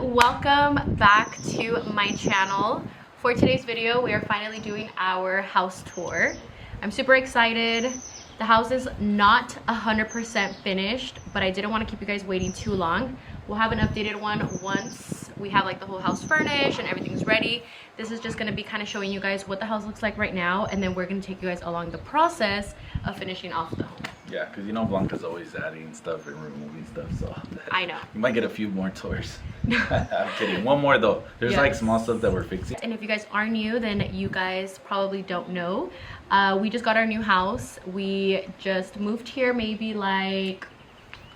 welcome back to my channel. For today's video, we are finally doing our house tour. I'm super excited. The house is not 100% finished, but I didn't want to keep you guys waiting too long. We'll have an updated one once we have like the whole house furnished and everything's ready. This is just going to be kind of showing you guys what the house looks like right now, and then we're going to take you guys along the process of finishing off the home. Yeah, because you know Blanca's always adding stuff and removing stuff, so I know. You might get a few more tours. I'm kidding. One more though. There's like small stuff that we're fixing. And if you guys are new, then you guys probably don't know. We just got our new house. We just moved here maybe like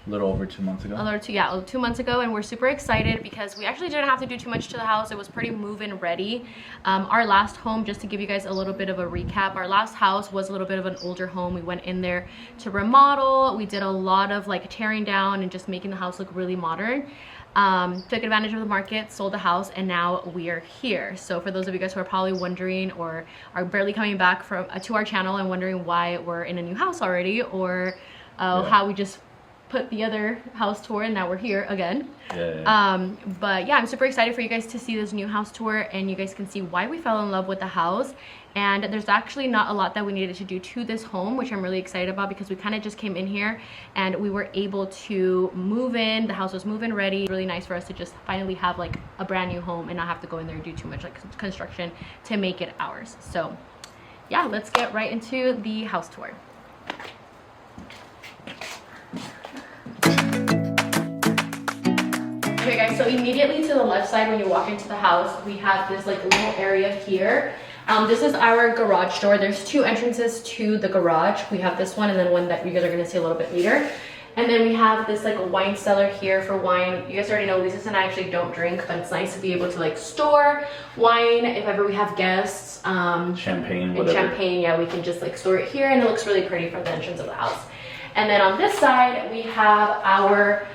a little over 2 months ago. Yeah, 2 months ago, and we're super excited because we actually didn't have to do too much to the house. It was pretty move-in ready. Our last home, just to give you guys a little bit of a recap, our last house was a little bit of an older home. We went in there to remodel. We did a lot of like tearing down and just making the house look really modern. Took advantage of the market, sold the house, and now we are here. So for those of you guys who are probably wondering or are barely coming back from to our channel and wondering why we're in a new house already, or how we just put the other house tour and now we're here again. But yeah, I'm super excited for you guys to see this new house tour, and you guys can see why we fell in love with the house. And there's actually not a lot that we needed to do to this home, which I'm really excited about because we kind of just came in here and we were able to move in. The house was move-in ready. Really nice for us to just finally have like a brand new home and not have to go in there and do too much like construction to make it ours. So yeah, let's get right into the house tour. Okay guys, so immediately to the left side when you walk into the house, we have this like little area here. This is our garage door. There's two entrances to the garage. We have this one and then one that you guys are gonna see a little bit later. And then we have this like a wine cellar here for wine. You guys already know Lisa and I actually don't drink, but it's nice to be able to like store wine if ever we have guests. Champagne, whatever. Champagne, yeah, we can just like store it here, and it looks really pretty from the entrance of the house. And then on this side, we have our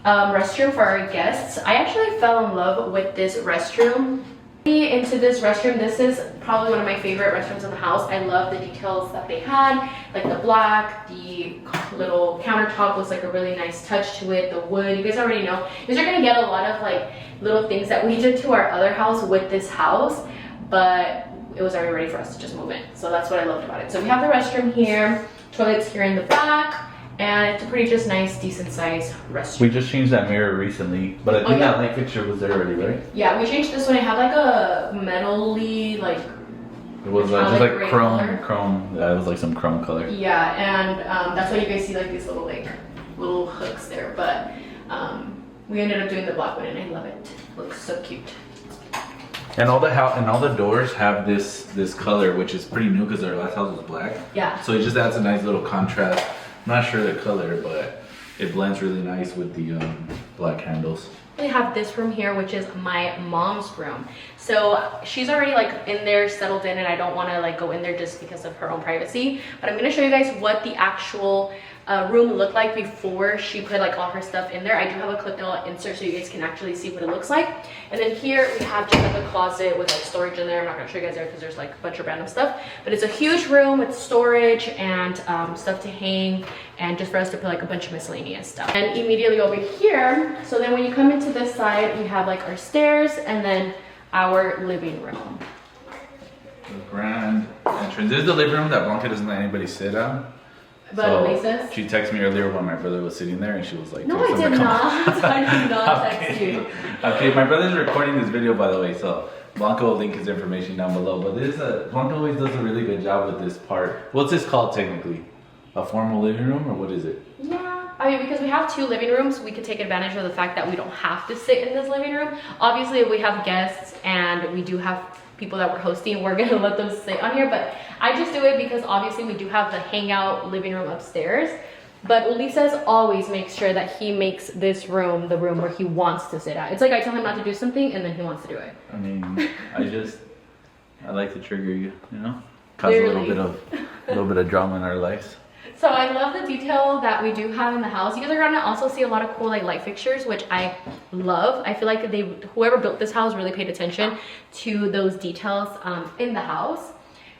restroom for our guests. I actually fell in love with this restroom. Into this restroom, this is probably one of my favorite restrooms in the house. I love the details that they had, like the black, the little countertop was like a really nice touch to it, the wood. You guys already know. You guys are gonna get a lot of like little things that we did to our other house with this house, but it was already ready for us to just move in. So that's what I loved about it. So we have the restroom here, toilets here in the back, and it's a pretty just nice, decent sized restroom. We just changed that mirror recently, but I think that light fixture was there already, right? Yeah, we changed this one. It had like a metal-y, like, it was just like chrome. Yeah, it was like some chrome color. Yeah, and that's why you guys see like these little hooks there. But we ended up doing the black one, and I love it. It looks so cute. And all the doors have this color, which is pretty new because our last house was black. Yeah. So it just adds a nice little contrast. I'm not sure the color, but it blends really nice with the black handles. We have this room here, which is my mom's room. So she's already like in there, settled in, and I don't want to like go in there just because of her own privacy. But I'm going to show you guys what the actual room looked like before she put like all her stuff in there. I do have a clip that I'll insert so you guys can actually see what it looks like. And then here we have just like a closet with like storage in there. I'm not going to show you guys there because there's like a bunch of random stuff, but it's a huge room with storage and stuff to hang, and just for us to put like a bunch of miscellaneous stuff. And immediately over here, so then when you come into this side, we have like our stairs and then our living room. The grand entrance. This is the living room that Blanca doesn't let anybody sit on. But so she texted me earlier when my brother was sitting there, and she was like, "No, I did not. I did not text you." Okay, my brother's recording this video, by the way, so Blanca will link his information down below. But Blanca always does a really good job with this part. What's this called technically? A formal living room, or what is it? Yeah, I mean, because we have two living rooms, we could take advantage of the fact that we don't have to sit in this living room. Obviously, if we have guests and we do have people that we're hosting, we're gonna let them sit on here, but I just do it because obviously we do have the hangout living room upstairs. But Ulises always makes sure that he makes this room the room where he wants to sit at. It's like I tell him not to do something and then he wants to do it. I mean, I like to trigger you, you know? Cause a little bit of drama in our lives. So I love the detail that we do have in the house. You guys are gonna also see a lot of cool like light fixtures, which I love. I feel like whoever built this house really paid attention to those details in the house.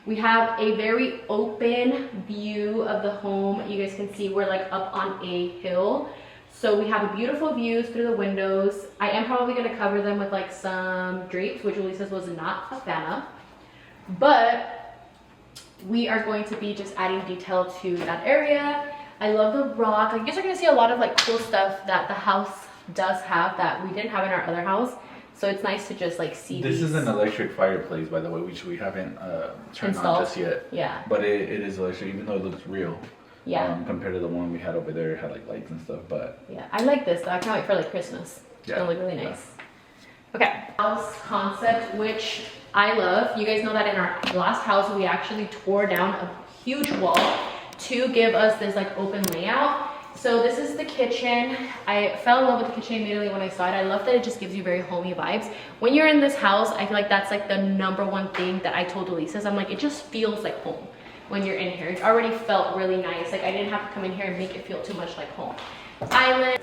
We have a very open view of the home. You guys can see we're like up on a hill. So we have a beautiful views through the windows. I am probably going to cover them with like some drapes, which Elisa's was not a fan of. But we are going to be just adding detail to that area. I love the rock. You guys are going to see a lot of like cool stuff that the house does have that we didn't have in our other house. So it's nice to just like see This is an electric fireplace, by the way, which we haven't turned installed on just yet. Yeah. But it is electric, even though it looks real. Yeah. Compared to the one we had over there, it had like lights and stuff, but. Yeah, I like this though. I can't wait for like Christmas. It's gonna look really nice. Yeah. Okay, house concept, which I love. You guys know that in our last house, we actually tore down a huge wall to give us this like open layout. So this is the kitchen. I fell in love with the kitchen immediately when I saw it. I love that it just gives you very homey vibes. When you're in this house, I feel like that's like the #1 thing that I told Elisa. I'm like, it just feels like home when you're in here. It already felt really nice. Like I didn't have to come in here and make it feel too much like home. Island.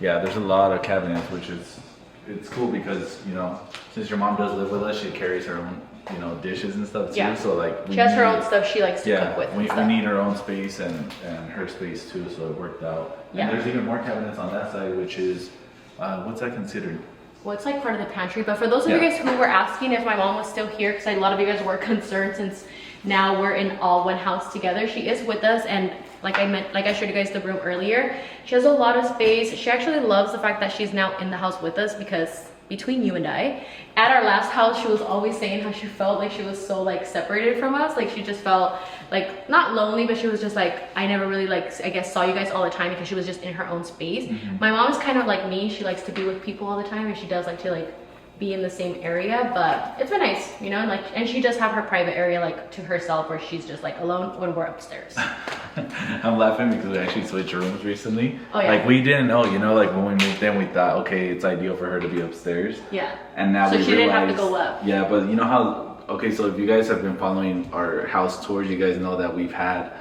Yeah, there's a lot of cabinets, which is, it's cool because, you know, since your mom does live with us, she carries her own, you know, dishes and stuff too. Yeah. So like She has her own stuff she likes to cook with. We need her own space and her space too, so it worked out. Yeah. And there's even more cabinets on that side, which is, what's that considered? Well, it's like part of the pantry, but for those of you guys who were asking if my mom was still here, because a lot of you guys were concerned since now we're in all one house together, she is with us. And like I showed you guys the room earlier, she has a lot of space. She actually loves the fact that she's now in the house with us, because between you and I, at our last house, she was always saying how she felt like she was so like separated from us. Like she just felt like not lonely, but she was just like, I never really like, I guess, saw you guys all the time because she was just in her own space. My mom is kind of like me. She likes to be with people all the time, and she does like to like be in the same area, but it's been nice, you know, and like, and she does have her private area like to herself where she's just like alone when we're upstairs. I'm laughing because we actually switched rooms recently. Oh yeah. Like we didn't know, you know, like when we moved in, we thought, okay, it's ideal for her to be upstairs. Yeah. And now so we she realized, didn't have to go up. Yeah, but you know how, okay, so if you guys have been following our house tours, you guys know that we've had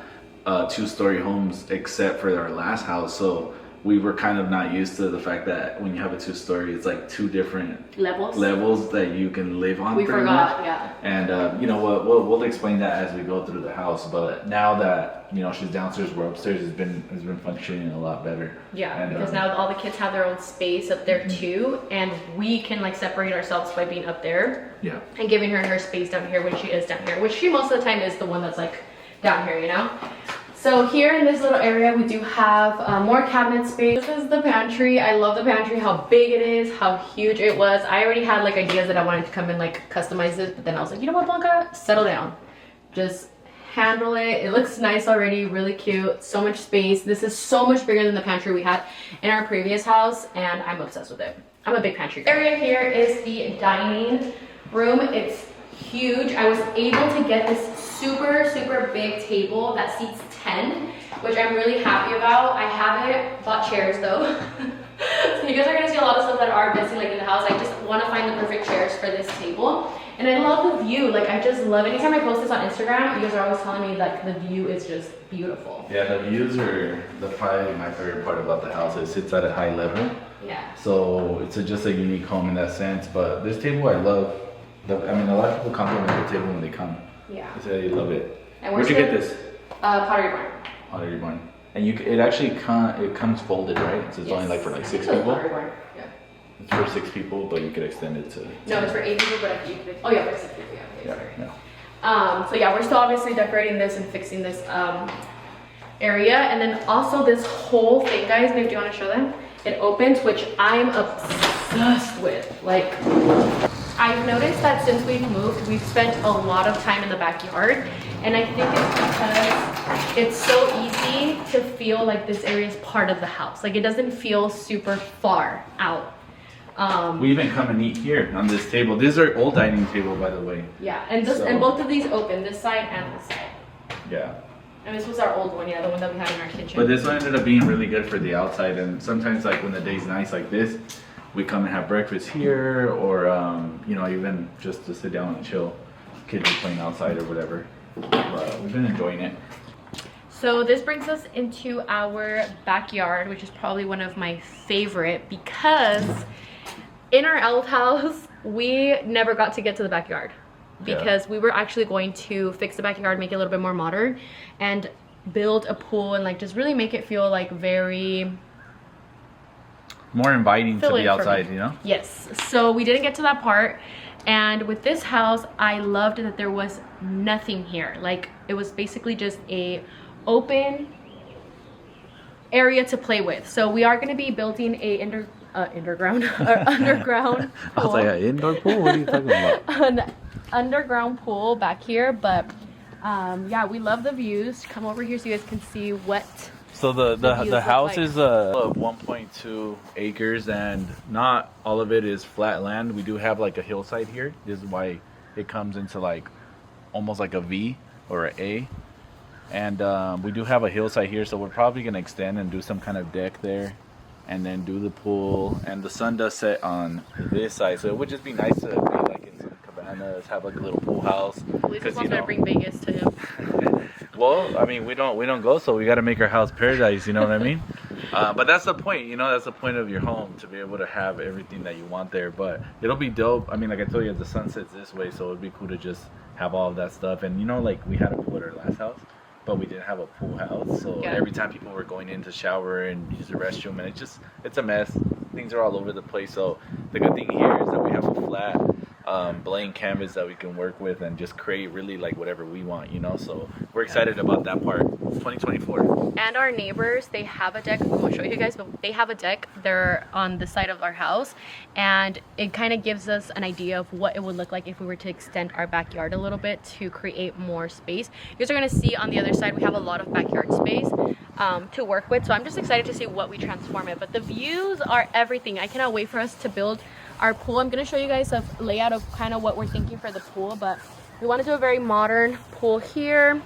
2-story homes except for our last house. So we were kind of not used to the fact that when you have a 2-story, it's like 2 different levels that you can live on. We forgot, much. yeah. And you know what, we'll explain that as we go through the house. But now that, you know, she's downstairs, we're upstairs, it's been functioning a lot better. Yeah, and, because now all the kids have their own space up there too, and we can like separate ourselves by being up there. Yeah. And giving her space down here when she is down here, which she most of the time is the one that's like down here, you know. So here in this little area, we do have more cabinet space. This is the pantry. I love the pantry, how big it is, how huge it was. I already had like ideas that I wanted to come and like customize it, but then I was like, you know what, Blanca, settle down. Just handle it. It looks nice already, really cute, so much space. This is so much bigger than the pantry we had in our previous house, and I'm obsessed with it. I'm a big pantry girl. Area here is the dining room. It's huge. I was able to get this super big table that seats 10, which I'm really happy about. I haven't bought chairs though. So you guys are gonna see a lot of stuff that are missing like in the house. I just want to find the perfect chairs for this table. And I love the view. Like I just love it. Anytime I post this on Instagram, you guys are always telling me like the view is just beautiful. Yeah, the views are probably my favorite part about the house. It sits at a high level. Yeah. So it's just a unique home in that sense. But this table I love. I mean, a lot of people compliment the table when they come. Yeah. They say they love it. And Where'd you get this? Pottery Barn. Pottery Barn. And it actually it comes folded, right? So it's only like for like 6 people. Pottery Barn. Yeah. It's for 6 people, but you could extend it to. No, it's for 8 people, but you could. Oh yeah, for 6 people. Yeah. Yeah. So yeah, we're still obviously decorating this and fixing this area, and then also this whole thing, guys. Babe, do you want to show them? It opens, which I'm obsessed with. Like, I've noticed that since we've moved, we've spent a lot of time in the backyard, and I think it's because it's so easy to feel like this area is part of the house. Like it doesn't feel super far out. We even come and eat here on this table. This is our old dining table, by the way. Yeah, and and both of these open, this side and this side. Yeah. And this was our old one, yeah, the one that we had in our kitchen. But this one ended up being really good for the outside, and sometimes like when the day's nice like this, we come and have breakfast here, or you know, even just to sit down and chill. Kids are playing outside or whatever. But we've been enjoying it. So this brings us into our backyard, which is probably one of my favorite, because in our old house, we never got to get to the backyard. Because we were actually going to fix the backyard, make it a little bit more modern, and build a pool and like just really make it feel like very more inviting to Fill in the for outside, me. you know? Yes. So we didn't get to that part. And with this house, I loved that there was nothing here. Like, it was basically just a open area to play with. So we are going to be building a underground pool. I was like, an indoor pool? What are you talking about? An underground pool back here, but yeah, we love the views. Come over here so you guys can see what. So the house is of 1.2 acres, and not all of it is flat land. We do have like a hillside here. This is why it comes into like almost like a V or an A. And we do have a hillside here, so we're probably gonna extend and do some kind of deck there, and then do the pool. And the sun does set on this side, so it would just be nice to be like in some cabanas, have like a little pool house. Lisa's wanting to bring Vegas to him. Well, I mean, we don't go, so we got to make our house paradise. You know what I mean? But that's the point. You know, that's the point of your home, to be able to have everything that you want there. But it'll be dope. I mean, like I told you, the sun sets this way, so it'd be cool to just have all of that stuff. And you know, like we had a pool at our last house, but we didn't have a pool house. So every time people were going in to shower and use the restroom, and it's a mess. Things are all over the place. So the good thing here is that we have a flat blank canvas that we can work with and just create really like whatever we want, you know. So we're excited about that part. 2024. And our neighbors, they have a deck. I won't show you guys, but they have a deck. They're on the side of our house, and it kind of gives us an idea of what it would look like if we were to extend our backyard a little bit to create more space. You guys are going to see on the other side we have a lot of backyard space to work with, so I'm just excited to see what we transform it. But the views are everything. I cannot wait for us to build our pool. I'm going to show you guys a layout of kind of what we're thinking for the pool, but we want to do a very modern pool here.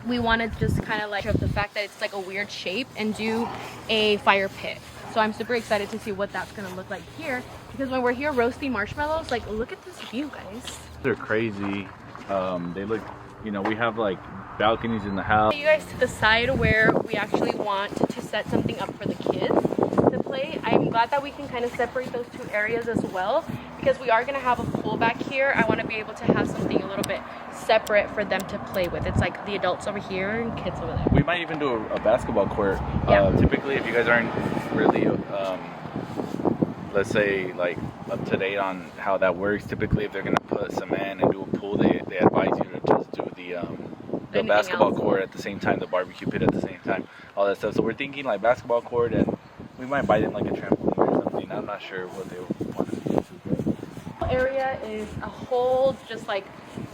We want to just kind of like show the fact that it's like a weird shape and do a fire pit. So I'm super excited to see what that's going to look like here, because when we're here roasting marshmallows, like look at this view, guys. They're crazy. They look, you know, we have like balconies in the house. You guys to the side where we actually want to set something up for the kids to play. I'm glad that we can kind of separate those two areas as well, because we are going to have a pool back here. I want to be able to have something a little bit separate for them to play with. It's like the adults over here and kids over there. We might even do a basketball court. Yeah. Typically, if you guys aren't really let's say like up to date on how that works, typically if they're going to put cement and do a pool, they advise you to just do the basketball court at the same time, the barbecue pit at the same time, all that stuff. So we're thinking like basketball court, and we might buy them like a trampoline or something. I'm not sure what they want to do. Area is a whole just like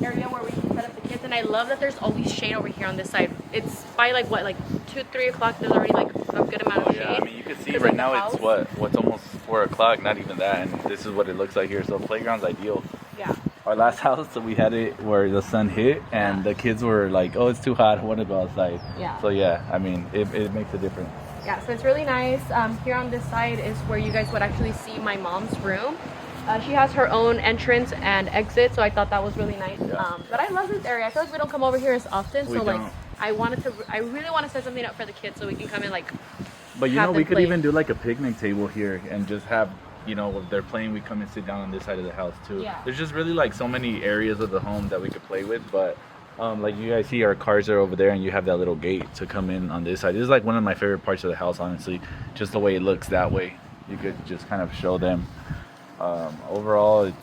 area where we can set up the kids, and I love that there's always shade over here on this side. It's by like what, like 2-3 o'clock, there's already like a good amount of shade. Yeah, I mean, you can see right now it's what's almost 4 o'clock, not even that, and this is what it looks like here. So playground's ideal. Yeah. Our last house, so we had it where the sun hit, and the kids were like, oh, it's too hot, I want to go outside. Yeah. So yeah, I mean, it makes a difference. Yeah, so it's really nice. Here on this side is where you guys would actually see my mom's room. She has her own entrance and exit, so I thought that was really nice. Yeah. But I love this area. I feel like we don't come over here as often, We so like don't. I really want to set something up for the kids so we can come in like. But you have know, them we could play. even do like a picnic table here and just have, you know, if they're playing, we come and sit down on this side of the house too. Yeah. There's just really like so many areas of the home that we could play with, but like you guys see, our cars are over there, and you have that little gate to come in on this side. This is like one of my favorite parts of the house, honestly, just the way it looks that way. You could just kind of show them. Overall, it's,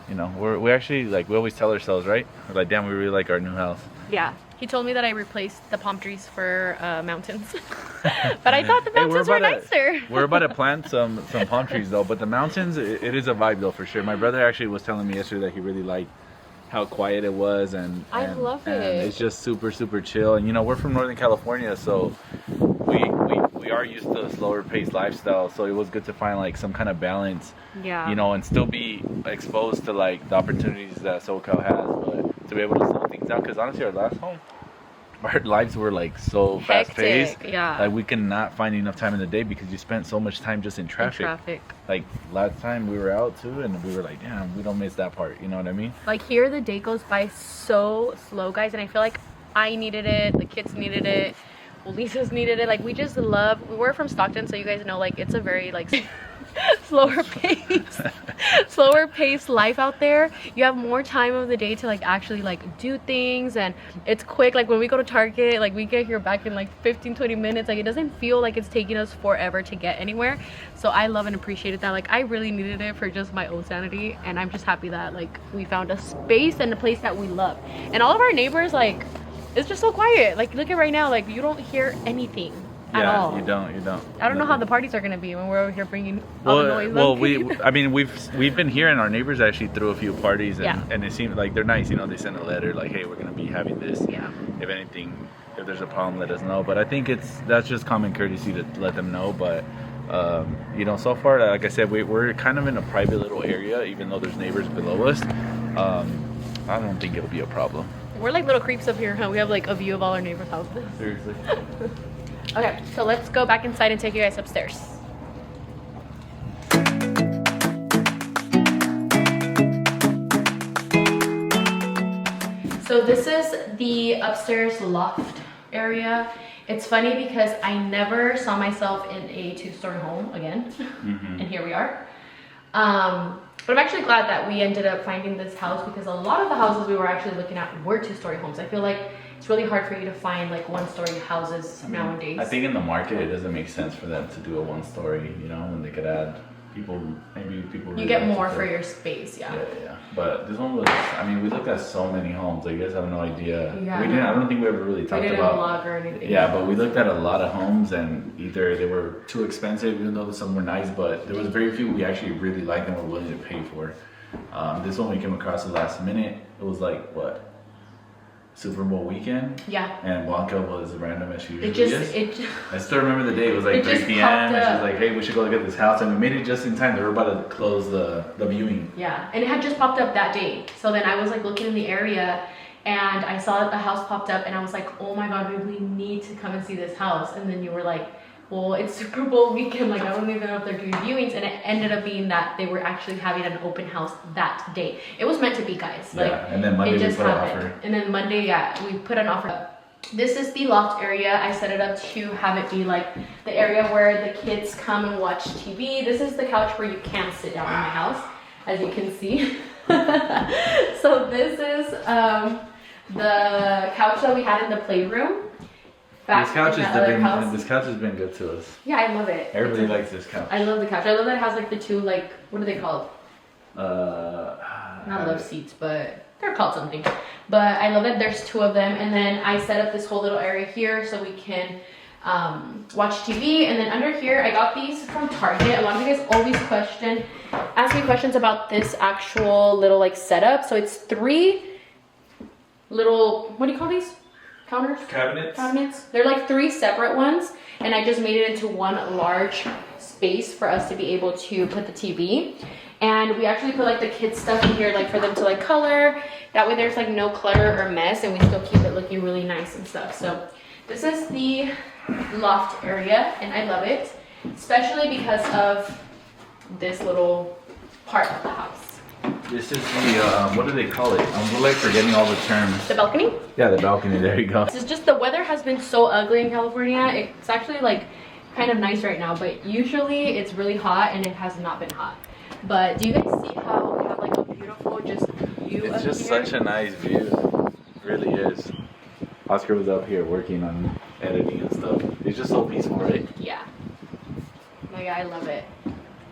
you know, we actually, like, we always tell ourselves, right? We're like, damn, we really like our new house. Yeah. He told me that I replaced the palm trees for mountains, but I thought the mountains were nicer. We're about to plant some palm trees though, but the mountains, it is a vibe though, for sure. My brother actually was telling me yesterday that he really liked how quiet it was, and I love it. And it's just super chill. And you know, we're from Northern California, so we are used to a slower paced lifestyle, so it was good to find like some kind of balance. Yeah. You know, and still be exposed to like the opportunities that SoCal has, but to be able to slow things down, because honestly, our last home, our lives were like so fast paced. Yeah. Like we cannot find enough time in the day because you spent so much time just in traffic. Like last time we were out too, and we were like, damn, we don't miss that part. You know what I mean? Like here, the day goes by so slow, guys, and I feel like I needed it. The kids needed it. Well, Lisa's needed it. Like we just love. We're from Stockton, so you guys know. Like it's a very like slower paced life out there. You have more time of the day to like actually like do things, and it's quick. Like when we go to Target, like we get here back in like 15-20 minutes. Like it doesn't feel like it's taking us forever to get anywhere. So I love and appreciated that. Like I really needed it for just my own sanity, and I'm just happy that like we found a space and a place that we love. And all of our neighbors, like, it's just so quiet. Like look at right now, like you don't hear anything at all. You don't. I don't know how the parties are gonna be when we're over here bringing all the noise. I mean, we've been hearing our neighbors actually threw a few parties, and it seems like they're nice. You know, they send a letter like, hey, we're gonna be having this. Yeah. If anything, if there's a problem, let us know. But I think that's just common courtesy to let them know. But you know, so far, like I said, we're kind of in a private little area, even though there's neighbors below us. I don't think it'll be a problem. We're like little creeps up here, huh? We have like a view of all our neighbors' houses. Seriously. Okay, so let's go back inside and take you guys upstairs. So this is the upstairs loft area. It's funny because I never saw myself in a 2-story home again, and here we are. But I'm actually glad that we ended up finding this house, because a lot of the houses we were actually looking at were 2-story homes. I feel like it's really hard for you to find like 1-story houses nowadays. I think in the market it doesn't make sense for them to do a 1-story, you know, when they could add maybe people really you get like more for your space. Yeah. But this one was, I mean, we looked at so many homes, like you guys have no idea. Yeah, I don't think we ever really talked about vlog or anything. Yeah, but we looked at a lot of homes, and either they were too expensive, even though some were nice, but there was very few we actually really liked and were willing to pay for. This one we came across the last minute. It was like, what, Super Bowl weekend? Yeah. And Blanca was random as she usually is. It I still remember the day. It was like 3 p.m. and she was like, hey, we should go look at this house. And we made it just in time. They were about to close the viewing. Yeah, and it had just popped up that day. So then I was like looking in the area, and I saw that the house popped up, and I was like, oh my God, we need to come and see this house. And then you were like, well, it's Super Bowl weekend, like I don't even know if they're doing viewings. And it ended up being that they were actually having an open house that day. It was meant to be, guys. Yeah, like, and then Monday we put an offer. And then Monday, we put an offer. This is the loft area. I set it up to have it be like the area where the kids come and watch TV. This is the couch where you can sit down in my house, as you can see. So this is the couch that we had in the playroom. This couch has been good to us. Yeah, I love it. Everybody likes this couch. I love the couch. I love that it has like the two, like, what are they called? Not love seats, but they're called something. But I love it. There's 2 of them. And then I set up this whole little area here so we can watch TV. And then under here, I got these from Target. A lot of you guys always ask me questions about this actual little like setup. So it's 3 little, what do you call these? Cabinets. They're like 3 separate ones, and I just made it into one large space for us to be able to put the TV. And we actually put like the kids stuff in here, like for them to like color. That way there's like no clutter or mess, and we still keep it looking really nice and stuff. So this is the loft area, and I love it, especially because of this little part of the house. This is the, what do they call it? We're like forgetting all the terms. The balcony? Yeah, the balcony, there you go. This is just, the weather has been so ugly in California. It's actually like kind of nice right now, but usually it's really hot, and it has not been hot. But do you guys see how we have like a beautiful just view? It's just such a nice view. It really is. Oscar was up here working on editing and stuff. It's just so peaceful, right? Yeah. Oh yeah, I love it.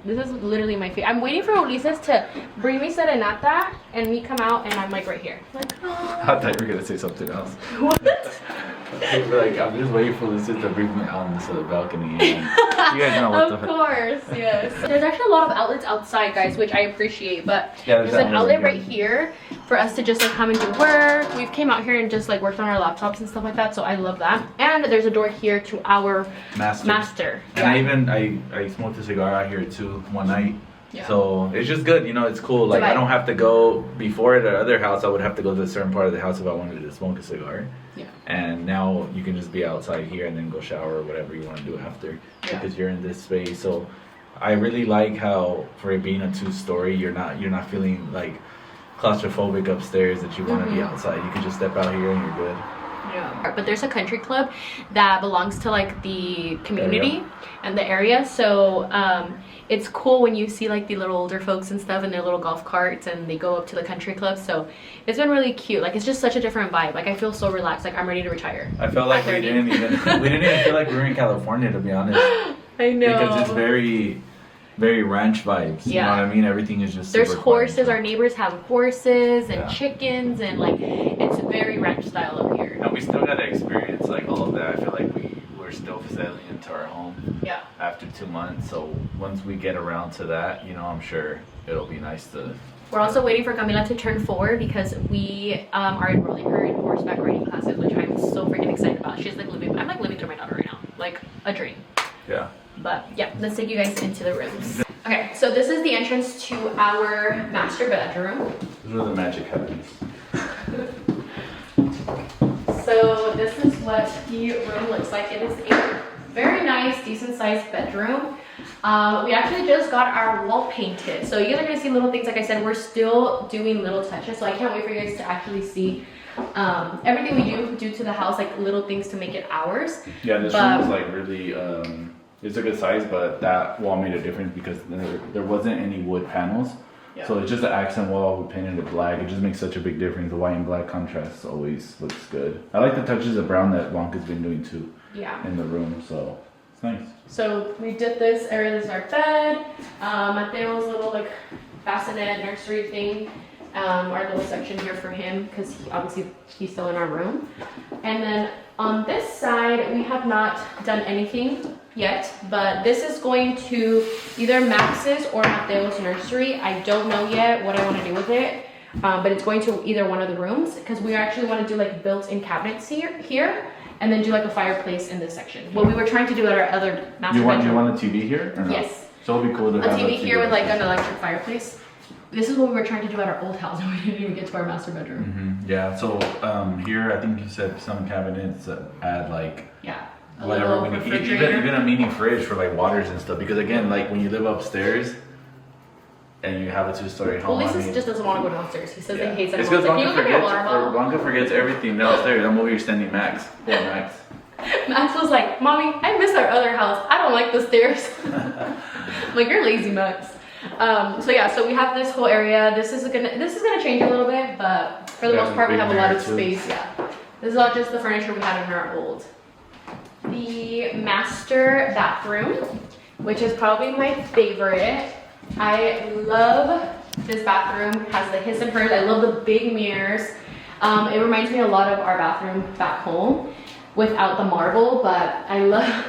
This is literally my favorite. I'm waiting for Ulises to bring me serenata and me come out, and I'm like right here. Like, oh. I thought you were gonna say something else. What? Like, I'm just waiting for Ulises to bring me out into the balcony. And you guys know what Of course, yes. There's actually a lot of outlets outside, guys, which I appreciate. But yeah, there's an outlet right here for us to just like come and do work. We've came out here and just like worked on our laptops and stuff like that, so I love that. And there's a door here to our master. And I smoked a cigar out here too one night. Yeah. So it's just good, you know, it's cool. Like I don't have to go before at the other house. I would have to go to a certain part of the house if I wanted to smoke a cigar. Yeah. And now you can just be outside here and then go shower or whatever you want to do after, because you're in this space. So I really like how, for it being a 2-story, you're not feeling like claustrophobic upstairs that you want to be outside. You can just step out here and you're good. Yeah. But there's a country club that belongs to like the community and the area, so it's cool when you see like the little older folks and stuff in their little golf carts and they go up to the country club. So it's been really cute. Like it's just such a different vibe. Like I feel so relaxed. Like I'm ready to retire. I felt like we didn't even feel like we were in California, to be honest. I know. Because it's very ranch vibes. You know what I mean? Everything is just there's super horses. quiet. Our neighbors have horses and chickens, and like it's very ranch style up here. And we still got to experience like all of that. I feel like we're still settling into our home. Yeah. After 2 months, so once we get around to that, you know, I'm sure it'll be nice to. We're also waiting for Camila to turn 4 because we are enrolling her in horseback riding classes, which I'm so freaking excited about. She's like I'm like living through my daughter right now, like a dream. Yeah. But yeah, let's take you guys into the rooms. Okay, so this is the entrance to our master bedroom. These are the magic heavens. So this is what the room looks like. It is a very nice, decent sized bedroom. We actually just got our wall painted. So you guys are gonna see little things. Like I said, we're still doing little touches. So I can't wait for you guys to actually see everything we do to the house, like little things to make it ours. Yeah, this room was like really, it's a good size, but that wall made a difference because there wasn't any wood panels. Yeah. So it's just an accent wall. We painted it black. It just makes such a big difference. The white and black contrast always looks good. I like the touches of brown that Blanca's been doing too. Yeah. In the room, so it's nice. So we did this area. This is our bed. Mateo's little like bassinet nursery thing. Our little section here for him because obviously he's still in our room. And then on this side we have not done anything yet, but this is going to either Max's or Mateo's nursery. I don't know yet what I want to do with it, but it's going to either one of the rooms because we actually want to do like built-in cabinets here and then do like a fireplace in this section. What we were trying to do at our other master bedroom. You want a TV here or no? Yes. So it'll be cool to have a TV here with like an electric fireplace. This is what we were trying to do at our old house, and we didn't even get to our master bedroom. Yeah, so here I think you said some cabinets that add like whatever we need, even a mini fridge for like waters and stuff. Because again, like when you live upstairs and you have a 2-story home, well, Lisa just doesn't want to go downstairs. He says he hates it. It's because Blanca forgets everything downstairs. I'm over here standing Max. Yeah, Max. Max was like, "Mommy, I miss our other house. I don't like the stairs." I'm like, "You're lazy, Max." So yeah, so we have this whole area. This is gonna change a little bit, but for the most part we have a lot of space. Yeah, this is all just the furniture we had in our old. The master bathroom, which is probably my favorite. I love this bathroom. It has the his and hers. I love the big mirrors. It reminds me a lot of our bathroom back home without the marble, but I love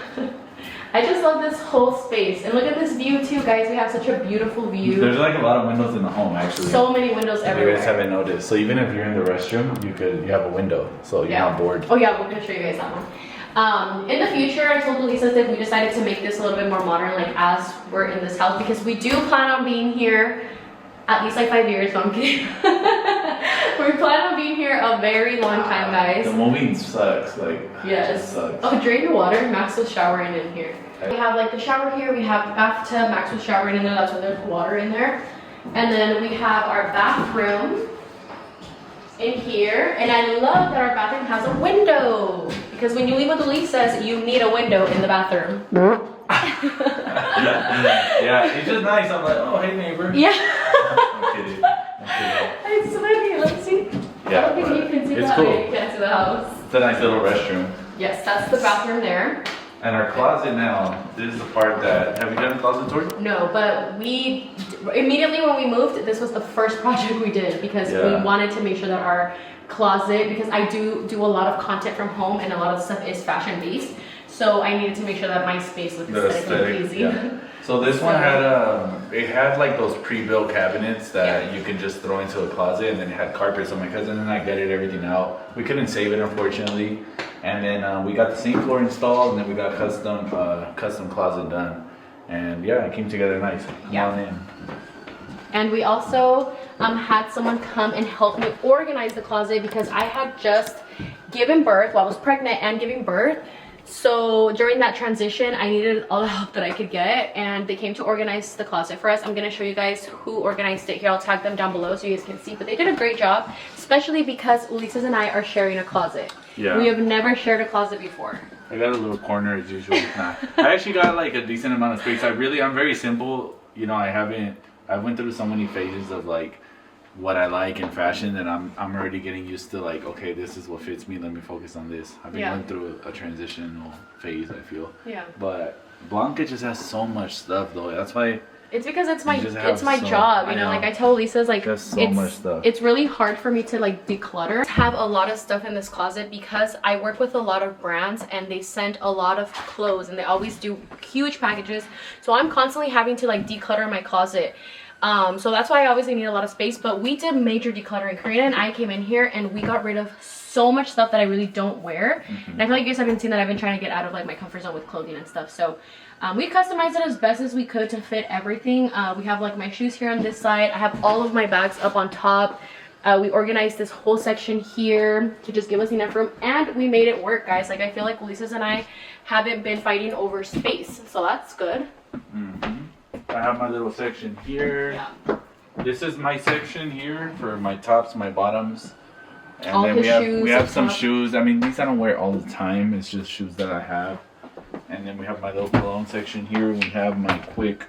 I just love this whole space. And look at this view too, guys. We have such a beautiful view. There's like a lot of windows in the home, actually. So many windows everywhere. You guys haven't noticed. So even if you're in the restroom, you have a window, so you're not bored. Oh yeah, we're gonna show you guys that one. In the future, I told Lisa that we decided to make this a little bit more modern, like as we're in this house, because we do plan on being here at least like 5 years. No, I'm kidding. We plan on being here a very long time, guys. The moving sucks, like yes. Sucks. Oh, drain the water. Max was showering in here. We have like the shower here. We have the bathtub. Max was showering in there. That's why there's water in there. And then we have our bathroom in here. And I love that our bathroom has a window because when you leave with the lease says you need a window in the bathroom. Yeah, it's just nice. I'm like, oh hey neighbor. Yeah. I'm kidding. It's funny. Let's see. Yeah, I don't think you can see that. Cool. You can't see the house. It's a nice little restroom. Yes, that's the bathroom there. And our closet now, this is the part that, have you done a closet tour? No, but we, immediately when we moved, this was the first project we did because we wanted to make sure that our closet, because I do a lot of content from home and a lot of stuff is fashion based. So I needed to make sure that my space looked aesthetically pleasing. Yeah. So this one had, it had like those pre-built cabinets that you can just throw into a closet, and then it had carpets. So my cousin and I gutted everything out. We couldn't save it, unfortunately. And then we got the sink floor installed, and then we got custom closet done. And yeah, it came together nice. Come on in. And we also had someone come and help me organize the closet because I had just given birth, well, I was pregnant and giving birth. So during that transition, I needed all the help that I could get, and they came to organize the closet for us. I'm gonna show you guys who organized it here. I'll tag them down below so you guys can see, but they did a great job, especially because Ulises and I are sharing a closet. Yeah. We have never shared a closet before. I got a little corner as usual. Nah. I actually got like a decent amount of space. I'm very simple. You know, I went through so many phases of like what I like in fashion that I'm already getting used to like, okay, this is what fits me. Let me focus on this. I've been going through a transitional phase, I feel. Yeah. But Blanca just has so much stuff though. That's why. It's because it's my job, you know. Like I told Lisa's like much stuff. It's really hard for me to like declutter. I have a lot of stuff in this closet because I work with a lot of brands and they send a lot of clothes and they always do huge packages. So I'm constantly having to like declutter my closet. So that's why I obviously need a lot of space, but we did major decluttering. Karina and I came in here and we got rid of so much stuff that I really don't wear. And I feel like you guys haven't seen that I've been trying to get out of like my comfort zone with clothing and stuff. So we customized it as best as we could to fit everything. We have like my shoes here on this side. I have all of my bags up on top. We organized this whole section here to just give us enough room, and we made it work, guys. Like I feel like Lisa's and I haven't been fighting over space, so that's good. I have my little section here. Yeah. This is my section here for my tops, my bottoms. And all then his we have some shoes. I mean, these I don't wear all the time. It's just shoes that I have. And then we have my little cologne section here. We have my quick,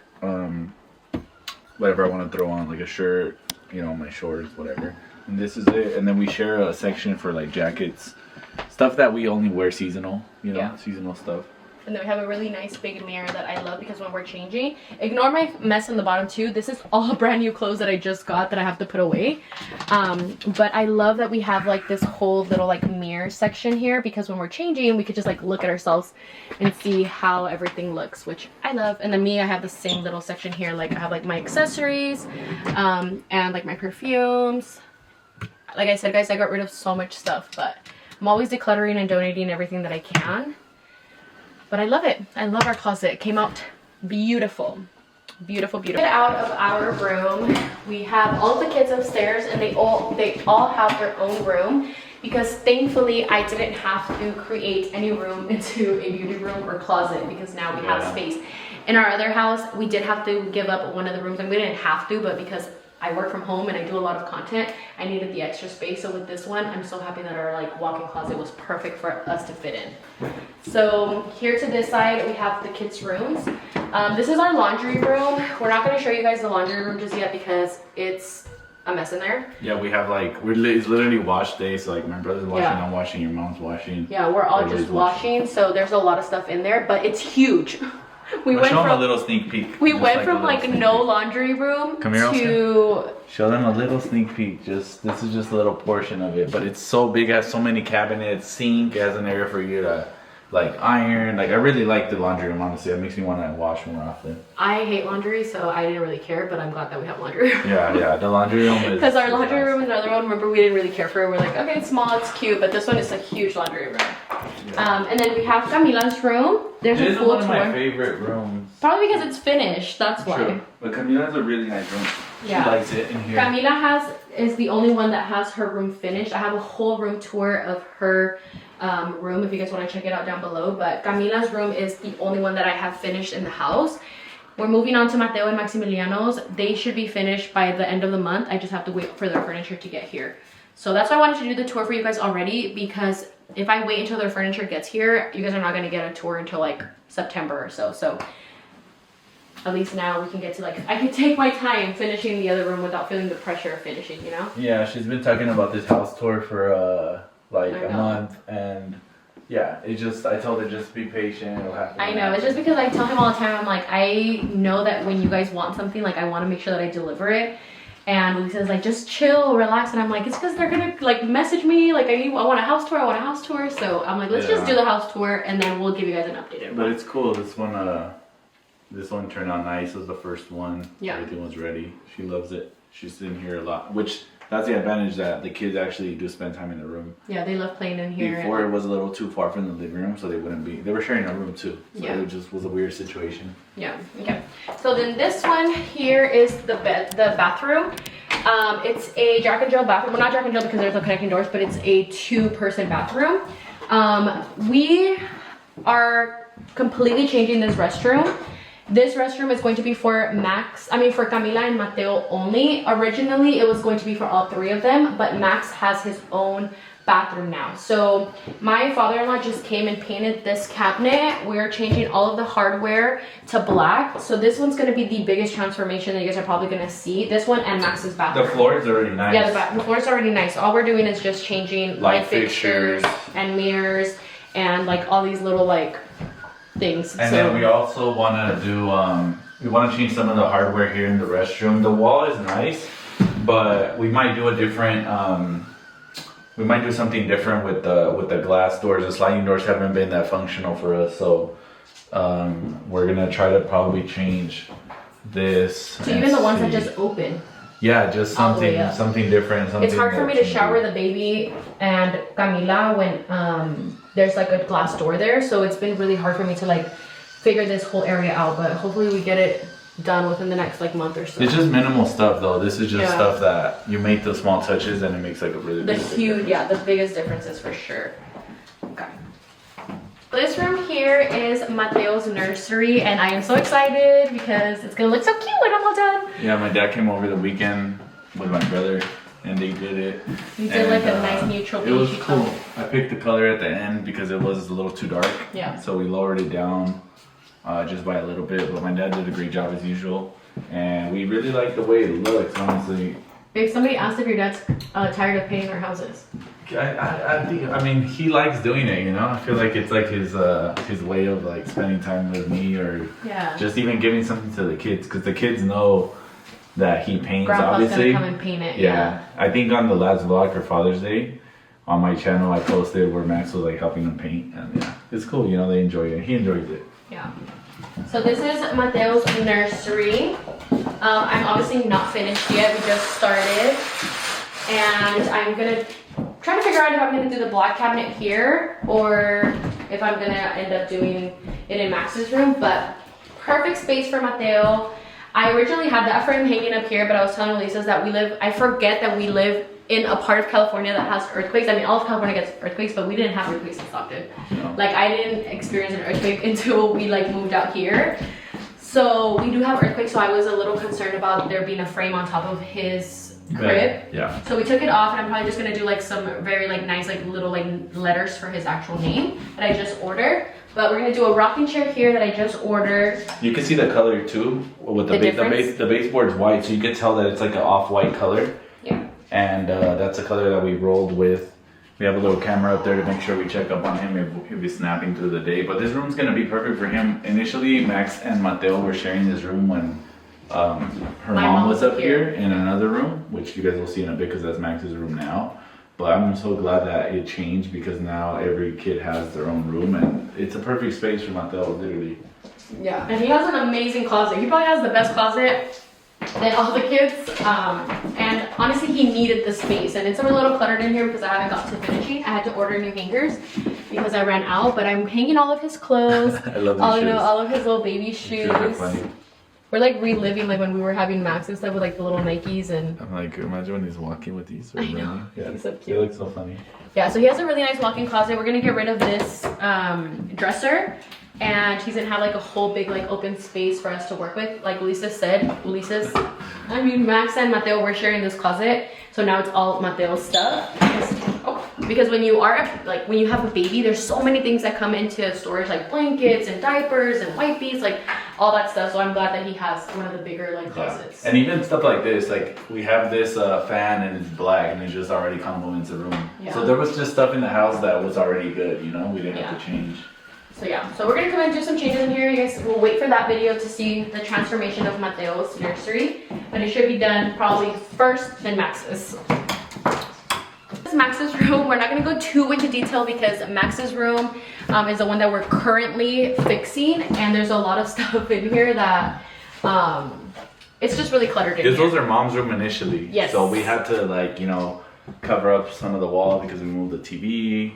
whatever I want to throw on, like a shirt, you know, my shorts, whatever. And this is it. And then we share a section for like jackets, stuff that we only wear seasonal, you know, seasonal stuff. And then we have a really nice big mirror that I love because when we're changing, ignore my mess on the bottom too. This is all brand new clothes that I just got that I have to put away. But I love that we have like this whole little like mirror section here because when we're changing, we could just like look at ourselves and see how everything looks, which I love. And then me, I have the same little section here. Like I have like my accessories and like my perfumes. Like I said, guys, I got rid of so much stuff, but I'm always decluttering and donating everything that I can. But I love it. I love our closet. It came out beautiful. Beautiful, beautiful. Get out of our room. We have all the kids upstairs and they all have their own room because thankfully I didn't have to create any room into a beauty room or closet because now we have space. In our other house, we did have to give up one of the rooms, and we didn't have to, but because I work from home and I do a lot of content, I needed the extra space. So with this one, I'm so happy that our like walk-in closet was perfect for us to fit in. So here to this side, we have the kids' rooms. This is our laundry room. We're not going to show you guys the laundry room just yet because it's a mess in there. Yeah, we have like, it's literally wash day. So like my brother's washing, I'm washing, your mom's washing. Yeah, we're all just washing. So there's a lot of stuff in there, but it's huge. We went from a little sneak peek. We went from like no laundry room to show them a little sneak peek. This is just a little portion of it, but it's so big. It has so many cabinets, sink. It has an area for you to like iron. Like I really like the laundry room. Honestly, it makes me want to wash more often. I hate laundry, so I didn't really care, but I'm glad that we have laundry room. Yeah, the laundry room is because our laundry room is another one. Remember, we didn't really care for it. We're like, okay, it's small, it's cute, but this one is a huge laundry room. And then we have Camila's room. There's a full tour. This is one of my favorite rooms. Probably because it's finished. That's why. True. But Camila has a really nice room. Yeah. She likes it in here. Camila is the only one that has her room finished. I have a whole room tour of her room if you guys want to check it out down below. But Camila's room is the only one that I have finished in the house. We're moving on to Mateo and Maximiliano's. They should be finished by the end of the month. I just have to wait for their furniture to get here. So that's why I wanted to do the tour for you guys already, because if I wait until their furniture gets here, you guys are not going to get a tour until like September or so. So at least now we can get to like, I can take my time finishing the other room without feeling the pressure of finishing, you know? Yeah, she's been talking about this house tour for like a month, and yeah, I told her just be patient. It'll happen. I know, it's just because I tell him all the time, I'm like, I know that when you guys want something, like I want to make sure that I deliver it. And Lisa's like, just chill, relax. And I'm like, it's because they're gonna like message me, like I want a house tour, So I'm like, let's just do the house tour and then we'll give you guys an updated one. But it's cool. This one turned out nice. It was the first one. Yeah. Everything was ready. She loves it. She's in here a lot, which that's the advantage, that the kids actually do spend time in the room. Yeah, they love playing in here. Before it was a little too far from the living room, so they were sharing a room too. So it just was a weird situation. Yeah, okay. So then this one here is the bathroom. It's a Jack and Jill bathroom. Well, not Jack and Jill because there's no connecting doors, but it's a 2-person bathroom. We are completely changing this restroom. This restroom is going to be for for Camila and Mateo only. Originally, it was going to be for all 3 of them, but Max has his own bathroom now. So my father-in-law just came and painted this cabinet. We're changing all of the hardware to black. So this one's going to be the biggest transformation that you guys are probably going to see. This one and Max's bathroom. The floor is already nice. Yeah, the floor is already nice. All we're doing is just changing light fixtures and mirrors and like all these little like things. And then we also want to do we want to change some of the hardware here in the restroom. The wall is nice, but we might do a different we might do something different with the glass doors. The sliding doors haven't been that functional for us, so we're gonna try to probably change this. So even the ones that just open. Yeah, just something different. Something it's hard for me to shower the baby and Camila when there's like a glass door there, so it's been really hard for me to like figure this whole area out. But hopefully we get it done within the next like month or so. It's just minimal stuff though. This is just stuff that you make the small touches and it makes like a really big difference. The biggest differences for sure. Okay. This room here is Mateo's nursery, and I am so excited because it's gonna look so cute when I'm all done. Yeah, my dad came over the weekend with my brother and they did it. You did like a nice neutral beige. It was cool. I picked the color at the end because it was a little too dark. Yeah. So we lowered it down just by a little bit, but my dad did a great job as usual. And we really like the way it looks, honestly. If somebody asked if your dad's tired of painting our houses. I mean, he likes doing it, you know? I feel like it's like his way of like spending time with me, or just even giving something to the kids, because the kids know that he paints. Grandpa's obviously gonna come and paint it. Yeah. I think on the last vlog for Father's Day on my channel I posted where Max was like helping them paint, and yeah, it's cool, you know, they enjoy it. He enjoys it. Yeah. So this is Mateo's nursery. I'm obviously not finished yet. We just started. And I'm gonna try to figure out if I'm gonna do the black cabinet here or if I'm gonna end up doing it in Max's room. But perfect space for Mateo. I originally had that frame hanging up here, but I was telling Lisa's that I forget that we live in a part of California that has earthquakes. I mean, all of California gets earthquakes, but we didn't have earthquakes in Stockton. No. Like, I didn't experience an earthquake until we like moved out here. So we do have earthquakes, so I was a little concerned about there being a frame on top of his crib. Yeah. So we took it off, and I'm probably just gonna do like some very like nice like little like letters for his actual name that I just ordered. But we're gonna do a rocking chair here that I just ordered. You can see the color too with the baseboard's white, so you can tell that it's like an off-white color. Yeah. And that's a color that we rolled with. We have a little camera up there to make sure we check up on him if he'll be snapping through the day. But this room's gonna be perfect for him. Initially, Max and Mateo were sharing this room when her mom was up here in another room, which you guys will see in a bit because that's Max's room now. But I'm so glad that it changed because now every kid has their own room and it's a perfect space for Mateo, literally. Yeah, and he has an amazing closet. He probably has the best closet than all the kids. And honestly, he needed the space. And it's a little cluttered in here because I haven't got to finishing. I had to order new hangers because I ran out. But I'm hanging all of his clothes. I love these shoes. All of his little baby shoes. We're like reliving like when we were having Max and stuff with like the little Nikes, and I'm like, imagine when he's walking with these. I know. Yeah, he's so cute. They look so funny. Yeah, so he has a really nice walk-in closet. We're gonna get rid of this dresser, and he's gonna have like a whole big like open space for us to work with. Like Lisa said, Max and Mateo were sharing this closet, so now it's all Mateo's stuff. Because when you have a baby, there's so many things that come into storage, like blankets and diapers and wipes, like all that stuff. So I'm glad that he has one of the bigger like closets. Yeah. And even stuff like this, like we have this fan and it's black and it just already complements the room. Yeah. So there was just stuff in the house that was already good, you know, we didn't have to change. So yeah, so we're gonna come and do some changes in here. You guys will wait for that video to see the transformation of Mateo's nursery, but it should be done probably first, then Max's. This is Max's room. We're not going to go too into detail because Max's room is the one that we're currently fixing, and there's a lot of stuff in here that it's just really cluttered in here. This was our mom's room initially. Yes. So we had to like, you know, cover up some of the wall because we moved the TV.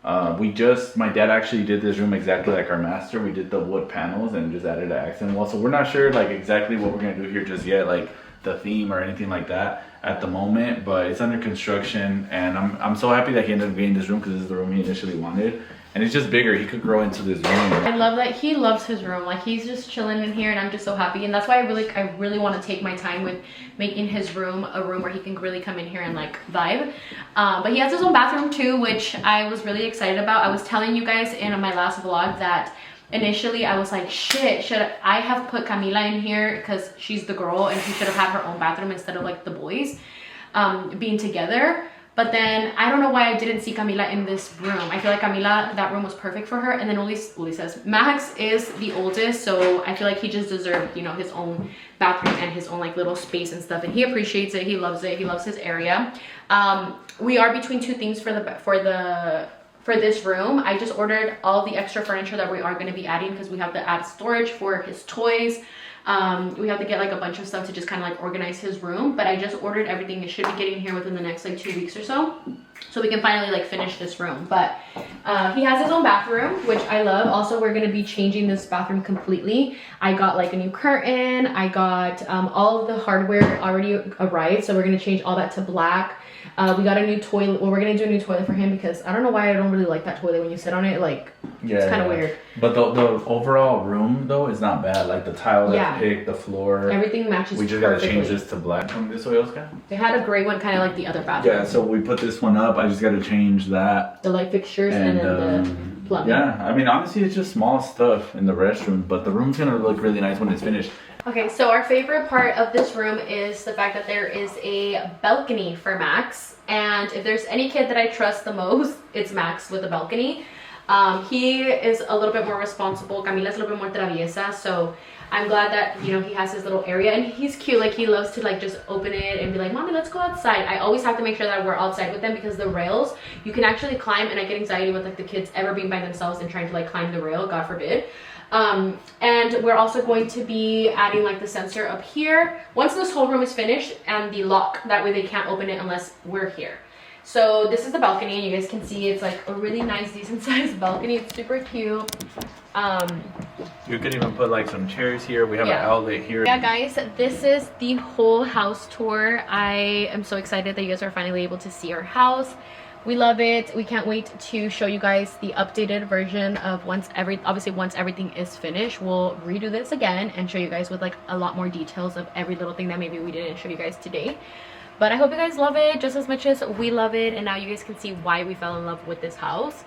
My dad actually did this room exactly like our master. We did the wood panels and just added an accent wall. So we're not sure like exactly what we're going to do here just yet, like the theme or anything like that at the moment, but it's under construction, and I'm so happy that he ended up getting this room because this is the room he initially wanted. and it's just bigger. He could grow into this room. I love that he loves his room. Like, he's just chilling in here, and I'm just so happy. And that's why I really want to take my time with making his room a room where he can really come in here and like vibe. But he has his own bathroom too, which I was really excited about. I was telling you guys in my last vlog that initially I was like, shit, should I have put Camila in here because she's the girl and she should have had her own bathroom instead of like the boys being together. But then I don't know why I didn't see Camila in this room. I feel like Camila, that room was perfect for her. And then Uli says Max is the oldest, so I feel like he just deserved, you know, his own bathroom and his own like little space and stuff. And he appreciates it. He loves it. He loves his area. We are between two things for this room. I just ordered all the extra furniture that we are going to be adding because we have to add storage for his toys. We have to get like a bunch of stuff to just kind of like organize his room, but I just ordered everything. It should be getting here within the next like 2 weeks or so we can finally like finish this room. But he has his own bathroom, which I love. Also, we're going to be changing this bathroom completely. I got like a new curtain. I got all of the hardware already arrived, so we're going to change all that to black. We got a new toilet. Well, we're gonna do a new toilet for him because I don't know why I don't really like that toilet when you sit on it. Like, yeah, it's kind of weird. But the overall room though is not bad. Like the tile that's picked, the floor, everything matches. We just gotta change this to black from this way, Oscar. They had a gray one, kind of like the other bathroom. Yeah, so we put this one up. I just gotta change that. The light fixtures and then the plumbing. Yeah, I mean honestly, it's just small stuff in the restroom, but the room's gonna look really nice when it's finished. Okay, so our favorite part of this room is the fact that there is a balcony for Max. And if there's any kid that I trust the most, it's Max with a balcony. He is a little bit more responsible. Camila's a little bit more traviesa. So I'm glad that, you know, he has his little area. And he's cute. Like, he loves to, like, just open it and be like, Mommy, let's go outside. I always have to make sure that we're outside with them because the rails, you can actually climb. And I get anxiety with, like, the kids ever being by themselves and trying to, like, climb the rail. God forbid. And we're also going to be adding like the sensor up here once this whole room is finished, and the lock, that way they can't open it unless we're here. So this is the balcony, and you guys can see it's like a really nice, decent sized balcony. It's super cute. You could even put like some chairs here. We have an outlet here. Yeah, guys, this is the whole house tour. I am so excited that you guys are finally able to see our house. We love it. We can't wait to show you guys the updated version of once everything is finished. We'll redo this again and show you guys with like a lot more details of every little thing that maybe we didn't show you guys today. But I hope you guys love it just as much as we love it, and now you guys can see why we fell in love with this house.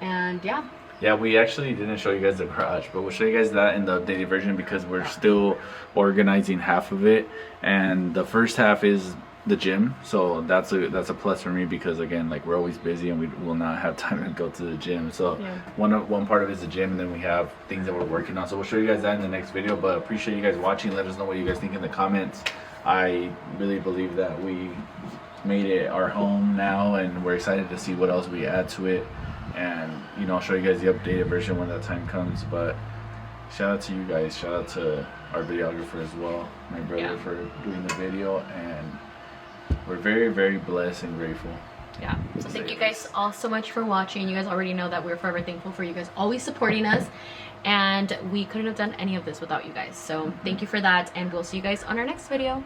And yeah, we actually didn't show you guys the garage, but we'll show you guys that in the updated version because we're still organizing half of it, and the first half is the gym. So that's a plus for me because again, like, we're always busy and we will not have time to go to the gym. So one part of it is the gym, and then we have things that we're working on. So we'll show you guys that in the next video. But appreciate you guys watching. Let us know what you guys think in the comments. I really believe that we made it our home now, and we're excited to see what else we add to it, and, you know, I'll show you guys the updated version when that time comes. But shout out to you guys, shout out to our videographer as well, my brother, for doing the video, and we're very, very blessed and grateful. Yeah, so thank you guys all so much for watching. You guys already know that we're forever thankful for you guys always supporting us, and we couldn't have done any of this without you guys. So thank you for that, and we'll see you guys on our next video.